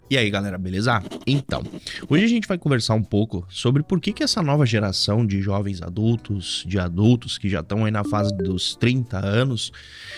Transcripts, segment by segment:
E aí, galera, beleza? Então, hoje a gente vai conversar um pouco sobre por que essa nova geração de jovens adultos, de adultos que já estão aí na fase dos 30 anos,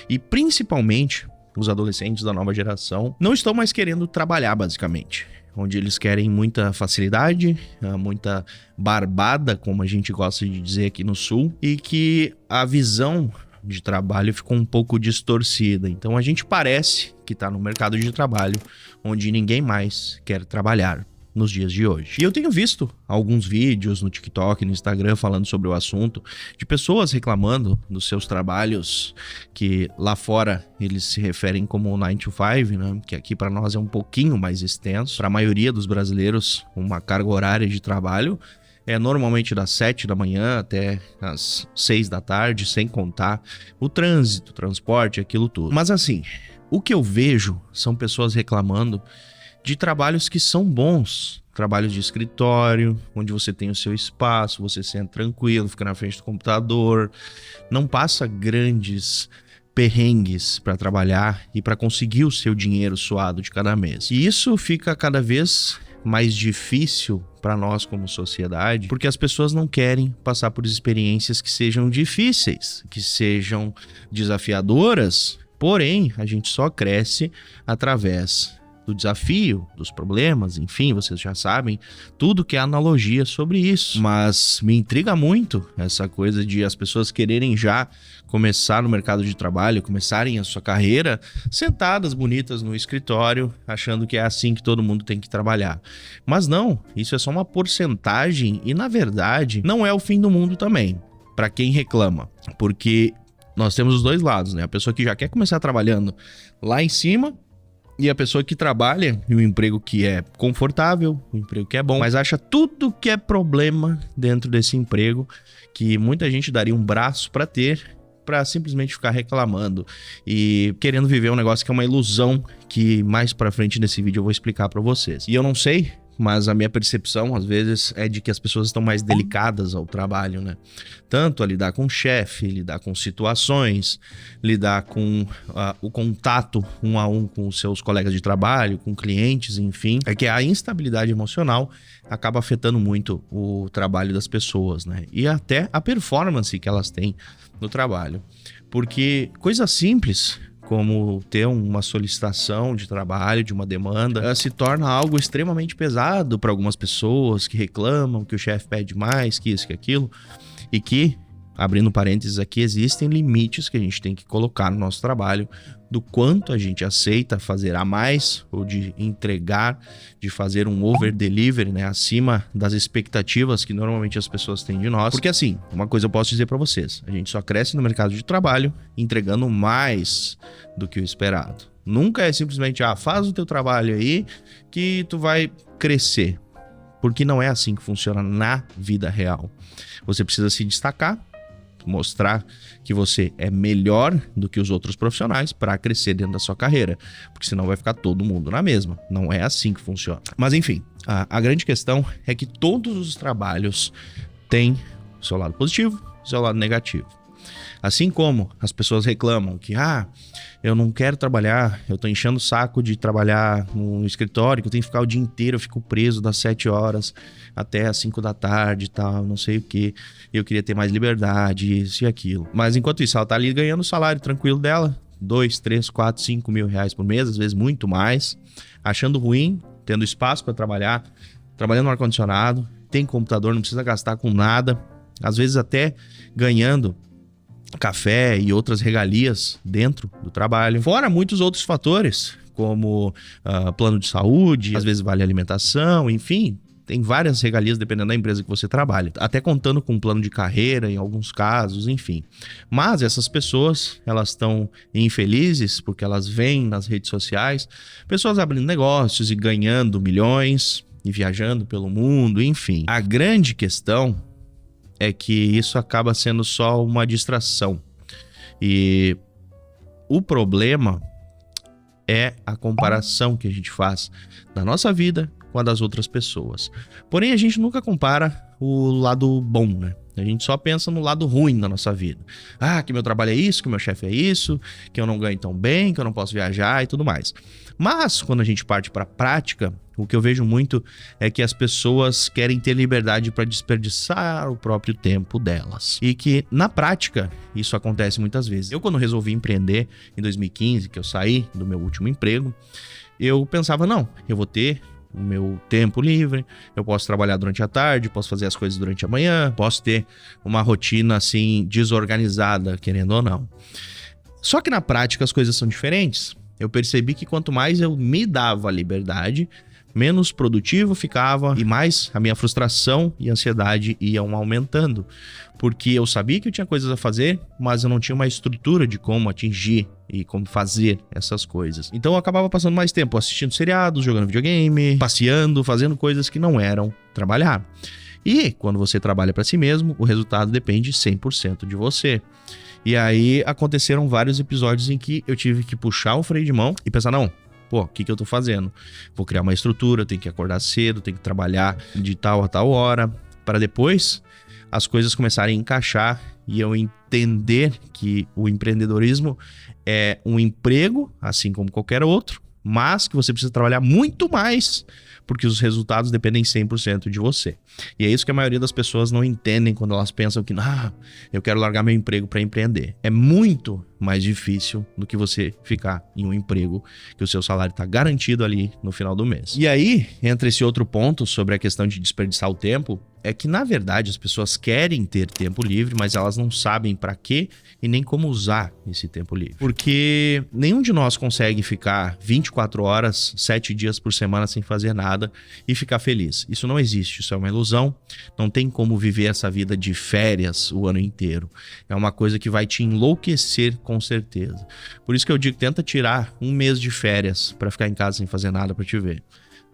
e principalmente os adolescentes da nova geração, não estão mais querendo trabalhar, basicamente. Onde eles querem muita facilidade, muita barbada, como a gente gosta de dizer aqui no Sul, e que a visão de trabalho ficou um pouco distorcida. Então a gente parece que está no mercado de trabalho onde ninguém mais quer trabalhar nos dias de hoje. E eu tenho visto alguns vídeos no TikTok, no Instagram falando sobre o assunto, de pessoas reclamando dos seus trabalhos que lá fora eles se referem como 9 to 5, né? Que aqui para nós é um pouquinho mais extenso. Para a maioria dos brasileiros, uma carga horária de trabalho é normalmente das 7 da manhã até as 6 da tarde, sem contar o trânsito, o transporte, aquilo tudo. Mas assim, o que eu vejo são pessoas reclamando de trabalhos que são bons. Trabalhos de escritório, onde você tem o seu espaço, você senta tranquilo, fica na frente do computador, não passa grandes perrengues para trabalhar e para conseguir o seu dinheiro suado de cada mês. E isso fica cada vez mais difícil para nós como sociedade, porque as pessoas não querem passar por experiências que sejam difíceis, que sejam desafiadoras, porém a gente só cresce através do desafio, dos problemas, enfim, vocês já sabem tudo que é analogia sobre isso. Mas me intriga muito essa coisa de as pessoas quererem já começar no mercado de trabalho, começarem a sua carreira sentadas bonitas no escritório, achando que é assim que todo mundo tem que trabalhar. Mas não, isso é só uma porcentagem e na verdade não é o fim do mundo também, para quem reclama, porque nós temos os dois lados, né? A pessoa que já quer começar trabalhando lá em cima e a pessoa que trabalha em um emprego que é confortável, um emprego que é bom, mas acha tudo que é problema dentro desse emprego, que muita gente daria um braço para ter, para simplesmente ficar reclamando e querendo viver um negócio que é uma ilusão, que mais para frente nesse vídeo eu vou explicar para vocês. E eu não sei, mas a minha percepção, às vezes, é de que as pessoas estão mais delicadas ao trabalho, né? Tanto a lidar com o chefe, lidar com situações, lidar com o contato um a um com os seus colegas de trabalho, com clientes, enfim. É que a instabilidade emocional acaba afetando muito o trabalho das pessoas, né? E até a performance que elas têm no trabalho. Porque coisa simples como ter uma solicitação de trabalho, de uma demanda, se torna algo extremamente pesado para algumas pessoas que reclamam que o chefe pede mais, que isso, que aquilo, e que, abrindo parênteses aqui, existem limites que a gente tem que colocar no nosso trabalho, do quanto a gente aceita fazer a mais, ou de entregar, de fazer um over-delivery, né, acima das expectativas que normalmente as pessoas têm de nós. Porque assim, uma coisa eu posso dizer para vocês, a gente só cresce no mercado de trabalho entregando mais do que o esperado. Nunca é simplesmente, faz o teu trabalho aí que tu vai crescer. Porque não é assim que funciona na vida real. Você precisa se destacar, mostrar que você é melhor do que os outros profissionais para crescer dentro da sua carreira, porque senão vai ficar todo mundo na mesma. Não é assim que funciona. Mas enfim, a grande questão é que todos os trabalhos têm o seu lado positivo e o seu lado negativo. Assim como as pessoas reclamam que, eu não quero trabalhar, eu tô enchendo o saco de trabalhar no escritório, que eu tenho que ficar o dia inteiro, eu fico preso das 7 horas até as 5 da tarde e tal, não sei o que. Eu queria ter mais liberdade, isso e aquilo. Mas enquanto isso, ela tá ali ganhando o salário tranquilo dela, 2, 3, 4, 5 mil reais por mês, às vezes muito mais, achando ruim, tendo espaço para trabalhar, trabalhando no ar-condicionado, tem computador, não precisa gastar com nada, às vezes até ganhando café e outras regalias dentro do trabalho. Fora muitos outros fatores, como plano de saúde, às vezes vale alimentação, enfim, tem várias regalias dependendo da empresa que você trabalha. Até contando com um plano de carreira em alguns casos, enfim. Mas essas pessoas, elas estão infelizes porque elas veem nas redes sociais pessoas abrindo negócios e ganhando milhões e viajando pelo mundo, enfim. A grande questão é que isso acaba sendo só uma distração. E o problema é a comparação que a gente faz da nossa vida com a das outras pessoas. Porém, a gente nunca compara o lado bom, né? A gente só pensa no lado ruim da nossa vida. Que meu trabalho é isso, que meu chefe é isso, que eu não ganho tão bem, que eu não posso viajar e tudo mais. Mas, quando a gente parte para a prática, o que eu vejo muito é que as pessoas querem ter liberdade para desperdiçar o próprio tempo delas. E que, na prática, isso acontece muitas vezes. Eu, quando resolvi empreender em 2015, que eu saí do meu último emprego, eu pensava, não, eu vou ter o meu tempo livre, eu posso trabalhar durante a tarde, posso fazer as coisas durante a manhã, posso ter uma rotina assim desorganizada, querendo ou não. Só que na prática as coisas são diferentes. Eu percebi que quanto mais eu me dava liberdade, menos produtivo ficava e mais a minha frustração e ansiedade iam aumentando. Porque eu sabia que eu tinha coisas a fazer, mas eu não tinha uma estrutura de como atingir e como fazer essas coisas. Então eu acabava passando mais tempo assistindo seriados, jogando videogame, passeando, fazendo coisas que não eram trabalhar. E quando você trabalha para si mesmo, o resultado depende 100% de você. E aí aconteceram vários episódios em que eu tive que puxar o freio de mão e pensar, não, pô, o que eu tô fazendo? Vou criar uma estrutura, tenho que acordar cedo, tenho que trabalhar de tal a tal hora, para depois as coisas começarem a encaixar e eu entender que o empreendedorismo é um emprego, assim como qualquer outro, mas que você precisa trabalhar muito mais, porque os resultados dependem 100% de você. E é isso que a maioria das pessoas não entendem quando elas pensam que, eu quero largar meu emprego para empreender. É muito mais difícil do que você ficar em um emprego que o seu salário está garantido ali no final do mês. E aí, entra esse outro ponto sobre a questão de desperdiçar o tempo, é que, na verdade, as pessoas querem ter tempo livre, mas elas não sabem para quê e nem como usar esse tempo livre. Porque nenhum de nós consegue ficar 24 horas, 7 dias por semana sem fazer nada e ficar feliz. Isso não existe, isso é uma ilusão. Não tem como viver essa vida de férias o ano inteiro. É uma coisa que vai te enlouquecer com certeza. Por isso que eu digo, tenta tirar um mês de férias para ficar em casa sem fazer nada para te ver.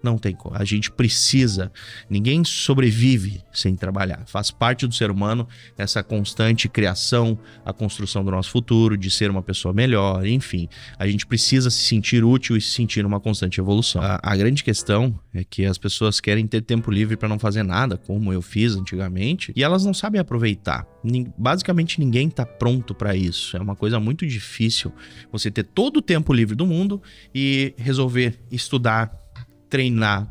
Não tem como. A gente precisa. Ninguém sobrevive sem trabalhar. Faz parte do ser humano essa constante criação, a construção do nosso futuro, de ser uma pessoa melhor, enfim. A gente precisa se sentir útil e se sentir numa constante evolução. A grande questão é que as pessoas querem ter tempo livre para não fazer nada, como eu fiz antigamente, e elas não sabem aproveitar. Basicamente ninguém está pronto para isso. É uma coisa muito difícil você ter todo o tempo livre do mundo e resolver estudar, treinar,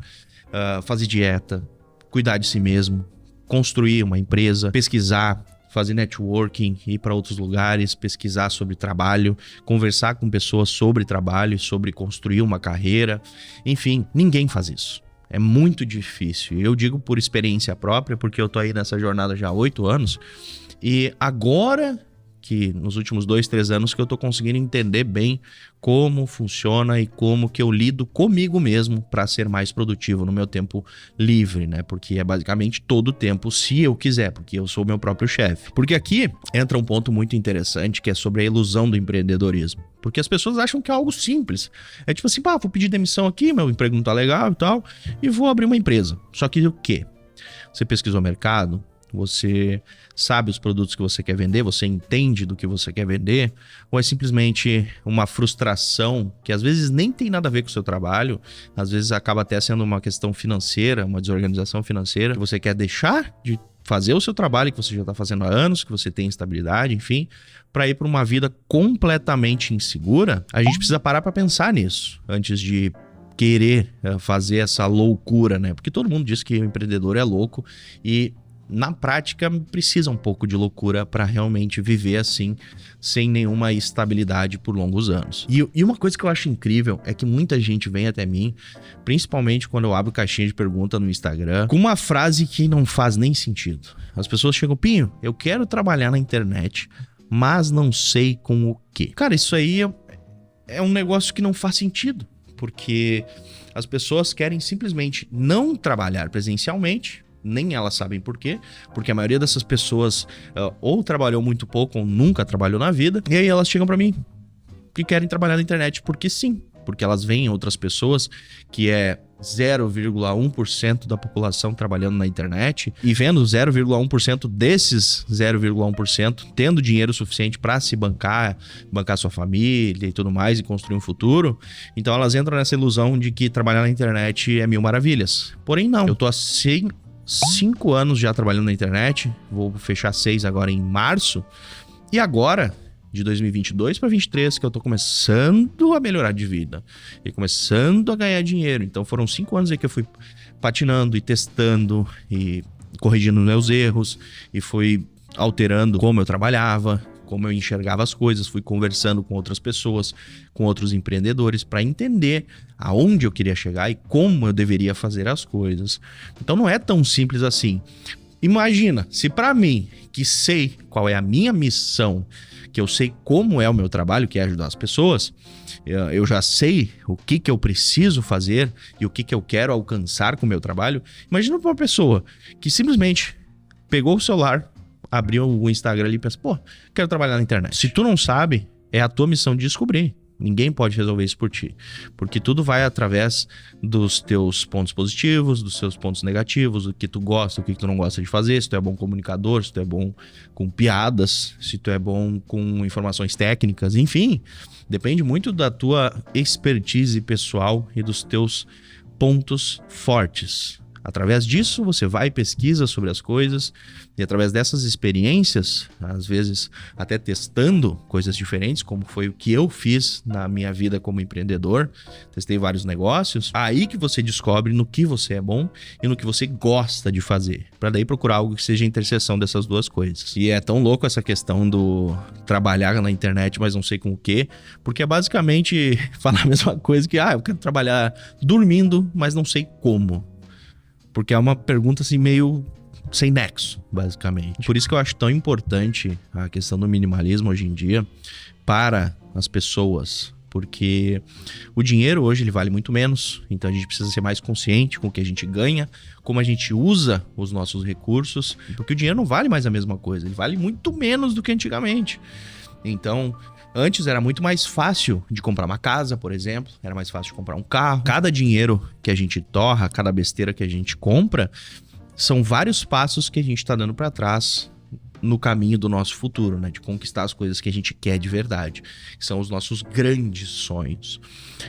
fazer dieta, cuidar de si mesmo, construir uma empresa, pesquisar, fazer networking, ir para outros lugares, pesquisar sobre trabalho, conversar com pessoas sobre trabalho, sobre construir uma carreira. Enfim, ninguém faz isso. É muito difícil. Eu digo por experiência própria, porque eu tô aí nessa jornada já há 8 anos e agora que nos últimos 2, 3 anos que eu tô conseguindo entender bem como funciona e como que eu lido comigo mesmo para ser mais produtivo no meu tempo livre, né? Porque é basicamente todo o tempo, se eu quiser, porque eu sou o meu próprio chefe. Porque aqui entra um ponto muito interessante que é sobre a ilusão do empreendedorismo. Porque as pessoas acham que é algo simples. É tipo assim, vou pedir demissão aqui, meu emprego não tá legal e tal, e vou abrir uma empresa. Só que o quê? Você pesquisou o mercado? Você sabe os produtos que você quer vender? Você entende do que você quer vender? Ou é simplesmente uma frustração que às vezes nem tem nada a ver com o seu trabalho, às vezes acaba até sendo uma questão financeira, uma desorganização financeira, que você quer deixar de fazer o seu trabalho que você já está fazendo há anos, que você tem estabilidade, enfim, para ir para uma vida completamente insegura? A gente precisa parar para pensar nisso antes de querer fazer essa loucura, né? Porque todo mundo diz que o empreendedor é louco e na prática precisa um pouco de loucura para realmente viver assim, sem nenhuma estabilidade por longos anos. E uma coisa que eu acho incrível é que muita gente vem até mim, principalmente quando eu abro caixinha de pergunta no Instagram, com uma frase que não faz nem sentido. As pessoas chegam, Pinho, eu quero trabalhar na internet, mas não sei com o quê. Cara, isso aí é um negócio que não faz sentido, porque as pessoas querem simplesmente não trabalhar presencialmente, nem elas sabem por quê, porque a maioria dessas pessoas ou trabalhou muito pouco ou nunca trabalhou na vida, e aí elas chegam pra mim que querem trabalhar na internet porque sim, porque elas veem outras pessoas que é 0,1% da população trabalhando na internet e vendo 0,1% desses 0,1% tendo dinheiro suficiente para se bancar sua família e tudo mais e construir um futuro. Então elas entram nessa ilusão de que trabalhar na internet é mil maravilhas. Porém não, eu tô assim 5 anos já trabalhando na internet, vou fechar 6 agora em março, e agora de 2022 para 2023 que eu tô começando a melhorar de vida e começando a ganhar dinheiro. Então foram 5 anos aí que eu fui patinando e testando e corrigindo meus erros e fui alterando como eu trabalhava, como eu enxergava as coisas, fui conversando com outras pessoas, com outros empreendedores para entender aonde eu queria chegar e como eu deveria fazer as coisas. Então não é tão simples assim. Imagina, se para mim, que sei qual é a minha missão, que eu sei como é o meu trabalho, que é ajudar as pessoas, eu já sei o que eu preciso fazer e o que eu quero alcançar com o meu trabalho. Imagina para uma pessoa que simplesmente pegou o celular, abriu o Instagram ali e pensa, pô, quero trabalhar na internet. Se tu não sabe, é a tua missão de descobrir. Ninguém pode resolver isso por ti. Porque tudo vai através dos teus pontos positivos, dos seus pontos negativos, do que tu gosta, o que tu não gosta de fazer, se tu é bom comunicador, se tu é bom com piadas, se tu é bom com informações técnicas, enfim. Depende muito da tua expertise pessoal e dos teus pontos fortes. Através disso, você vai e pesquisa sobre as coisas e através dessas experiências, às vezes até testando coisas diferentes, como foi o que eu fiz na minha vida como empreendedor, testei vários negócios, aí que você descobre no que você é bom e no que você gosta de fazer, para daí procurar algo que seja a interseção dessas duas coisas. E é tão louco essa questão do trabalhar na internet, mas não sei com o quê, porque é basicamente falar a mesma coisa que, eu quero trabalhar dormindo, mas não sei como. Porque é uma pergunta assim meio sem nexo, basicamente. Por isso que eu acho tão importante a questão do minimalismo hoje em dia para as pessoas. Porque o dinheiro hoje ele vale muito menos, então a gente precisa ser mais consciente com o que a gente ganha, como a gente usa os nossos recursos, porque o dinheiro não vale mais a mesma coisa, ele vale muito menos do que antigamente. Então, antes era muito mais fácil de comprar uma casa, por exemplo. Era mais fácil de comprar um carro. Cada dinheiro que a gente torra, cada besteira que a gente compra, são vários passos que a gente está dando para trás no caminho do nosso futuro, né? De conquistar as coisas que a gente quer de verdade. Que são os nossos grandes sonhos.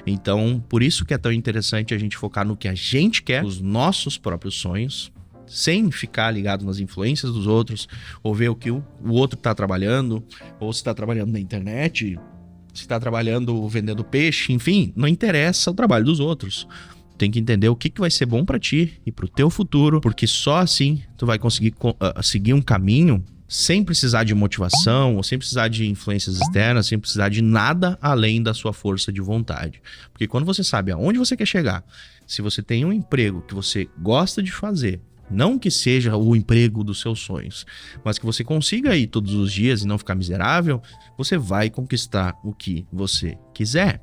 Então, por isso que é tão interessante a gente focar no que a gente quer, os nossos próprios sonhos, sem ficar ligado nas influências dos outros, ou ver o que o outro está trabalhando, ou se está trabalhando na internet, se está trabalhando vendendo peixe, enfim, não interessa o trabalho dos outros. Tem que entender o que vai ser bom para ti e para o teu futuro, porque só assim tu vai conseguir seguir um caminho sem precisar de motivação, ou sem precisar de influências externas, sem precisar de nada além da sua força de vontade. Porque quando você sabe aonde você quer chegar, se você tem um emprego que você gosta de fazer, não que seja o emprego dos seus sonhos, mas que você consiga ir todos os dias e não ficar miserável, você vai conquistar o que você quiser.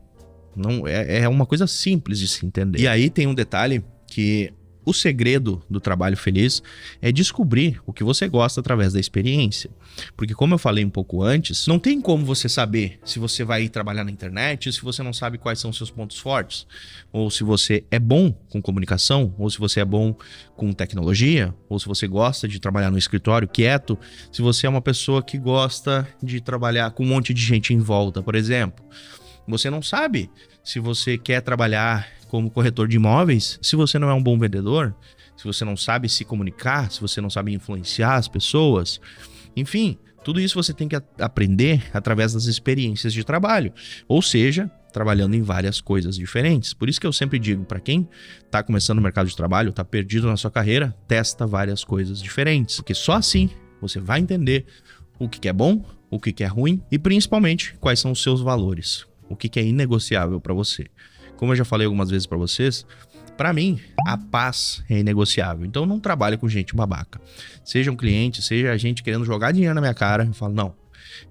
Não, é uma coisa simples de se entender. E aí tem um detalhe que o segredo do trabalho feliz é descobrir o que você gosta através da experiência. Porque como eu falei um pouco antes, não tem como você saber se você vai ir trabalhar na internet se você não sabe quais são os seus pontos fortes. Ou se você é bom com comunicação, ou se você é bom com tecnologia, ou se você gosta de trabalhar no escritório quieto, se você é uma pessoa que gosta de trabalhar com um monte de gente em volta, por exemplo. Você não sabe se você quer trabalhar como corretor de imóveis se você não é um bom vendedor, se você não sabe se comunicar, se você não sabe influenciar as pessoas. Enfim, tudo isso você tem que aprender através das experiências de trabalho, ou seja, trabalhando em várias coisas diferentes. Por isso que eu sempre digo, para quem está começando no mercado de trabalho, está perdido na sua carreira, testa várias coisas diferentes, porque só assim você vai entender o que é bom, o que é ruim e principalmente quais são os seus valores. O que é inegociável para você. Como eu já falei algumas vezes para vocês, para mim, a paz é inegociável. Então, eu não trabalho com gente babaca. Seja um cliente, seja a gente querendo jogar dinheiro na minha cara, eu falo, não,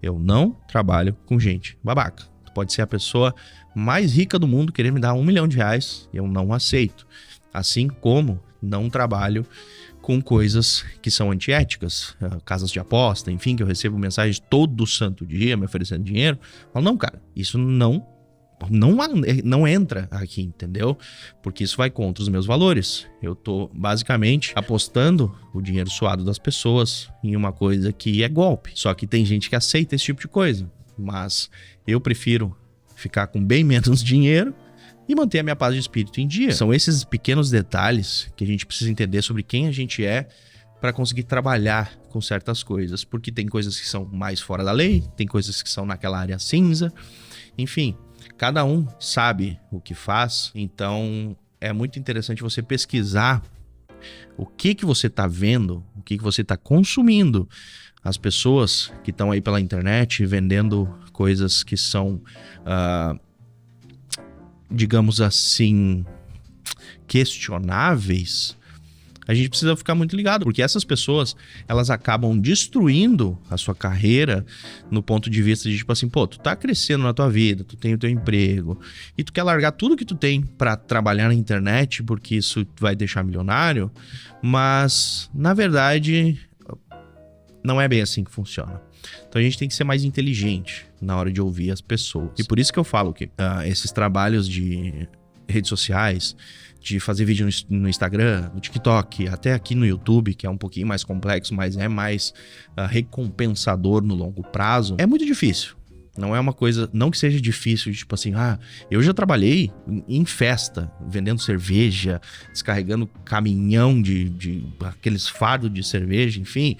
eu não trabalho com gente babaca. Tu pode ser a pessoa mais rica do mundo, querer me dar R$1 milhão, eu não aceito. Assim como não trabalho com coisas que são antiéticas, casas de aposta, enfim, que eu recebo mensagem todo santo dia me oferecendo dinheiro. Eu falo, não, cara, isso não entra aqui, entendeu? Porque isso vai contra os meus valores. Eu tô basicamente apostando o dinheiro suado das pessoas em uma coisa que é golpe. Só que tem gente que aceita esse tipo de coisa, mas eu prefiro ficar com bem menos dinheiro e manter a minha paz de espírito em dia. São esses pequenos detalhes que a gente precisa entender sobre quem a gente é para conseguir trabalhar com certas coisas, porque tem coisas que são mais fora da lei, tem coisas que são naquela área cinza, enfim, cada um sabe o que faz, então é muito interessante você pesquisar o que você está vendo, o que você está consumindo. As pessoas que estão aí pela internet vendendo coisas que são, digamos assim, questionáveis, a gente precisa ficar muito ligado, porque essas pessoas, elas acabam destruindo a sua carreira no ponto de vista de tipo assim, pô, tu tá crescendo na tua vida, tu tem o teu emprego, e tu quer largar tudo que tu tem pra trabalhar na internet, porque isso vai deixar milionário, mas, na verdade, não é bem assim que funciona. Então a gente tem que ser mais inteligente na hora de ouvir as pessoas. E por isso que eu falo que esses trabalhos de redes sociais, de fazer vídeo no Instagram, no TikTok, até aqui no YouTube, que é um pouquinho mais complexo, mas é mais recompensador no longo prazo, é muito difícil. Não é uma coisa, não que seja difícil, tipo assim, eu já trabalhei em festa, vendendo cerveja, descarregando caminhão de aqueles fardos de cerveja, enfim,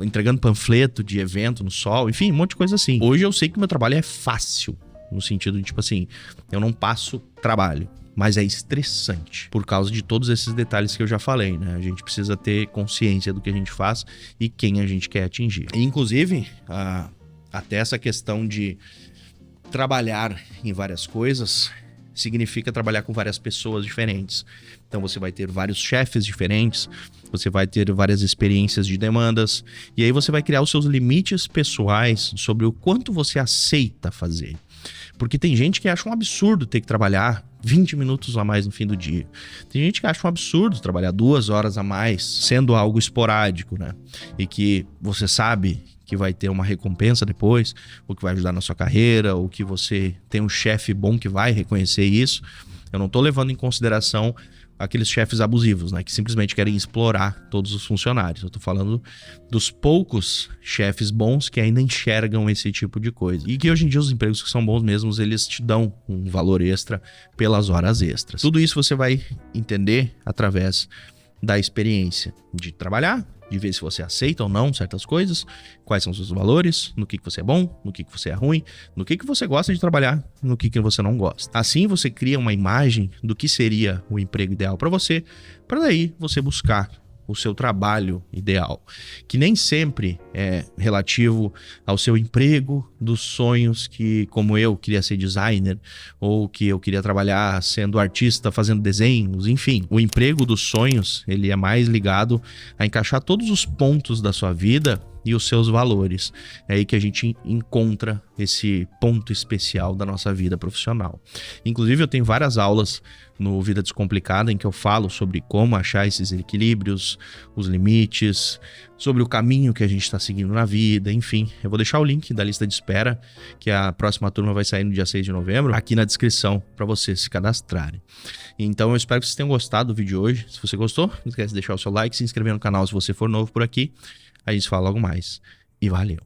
entregando panfleto de evento no sol, enfim, um monte de coisa assim. Hoje eu sei que o meu trabalho é fácil, no sentido de, tipo assim, eu não passo trabalho, mas é estressante por causa de todos esses detalhes que eu já falei, né? A gente precisa ter consciência do que a gente faz e quem a gente quer atingir. E, inclusive, até essa questão de trabalhar em várias coisas significa trabalhar com várias pessoas diferentes. Então você vai ter vários chefes diferentes, você vai ter várias experiências de demandas, e aí você vai criar os seus limites pessoais sobre o quanto você aceita fazer. Porque tem gente que acha um absurdo ter que trabalhar 20 minutos a mais no fim do dia. Tem gente que acha um absurdo trabalhar 2 horas a mais, sendo algo esporádico, né? E que você sabe que vai ter uma recompensa depois, ou que vai ajudar na sua carreira, ou que você tem um chefe bom que vai reconhecer isso. Eu não tô levando em consideração aqueles chefes abusivos, né, que simplesmente querem explorar todos os funcionários. Eu tô falando dos poucos chefes bons que ainda enxergam esse tipo de coisa. E que hoje em dia os empregos que são bons mesmos, eles te dão um valor extra pelas horas extras. Tudo isso você vai entender através da experiência de trabalhar, de ver se você aceita ou não certas coisas, quais são os seus valores, no que você é bom, no que você é ruim, no que você gosta de trabalhar, no que você não gosta. Assim você cria uma imagem do que seria o emprego ideal para você, para daí você buscar o seu trabalho ideal, que nem sempre é relativo ao seu emprego dos sonhos, que como eu queria ser designer, ou que eu queria trabalhar sendo artista, fazendo desenhos, enfim. O emprego dos sonhos, ele é mais ligado a encaixar todos os pontos da sua vida e os seus valores. É aí que a gente encontra esse ponto especial da nossa vida profissional. Inclusive, eu tenho várias aulas no Vida Descomplicada em que eu falo sobre como achar esses equilíbrios, os limites, sobre o caminho que a gente está seguindo na vida, enfim. Eu vou deixar o link da lista de espera, que a próxima turma vai sair no dia 6 de novembro, aqui na descrição para vocês se cadastrarem. Então, eu espero que vocês tenham gostado do vídeo de hoje. Se você gostou, não esquece de deixar o seu like, se inscrever no canal se você for novo por aqui. A gente fala logo mais. E valeu!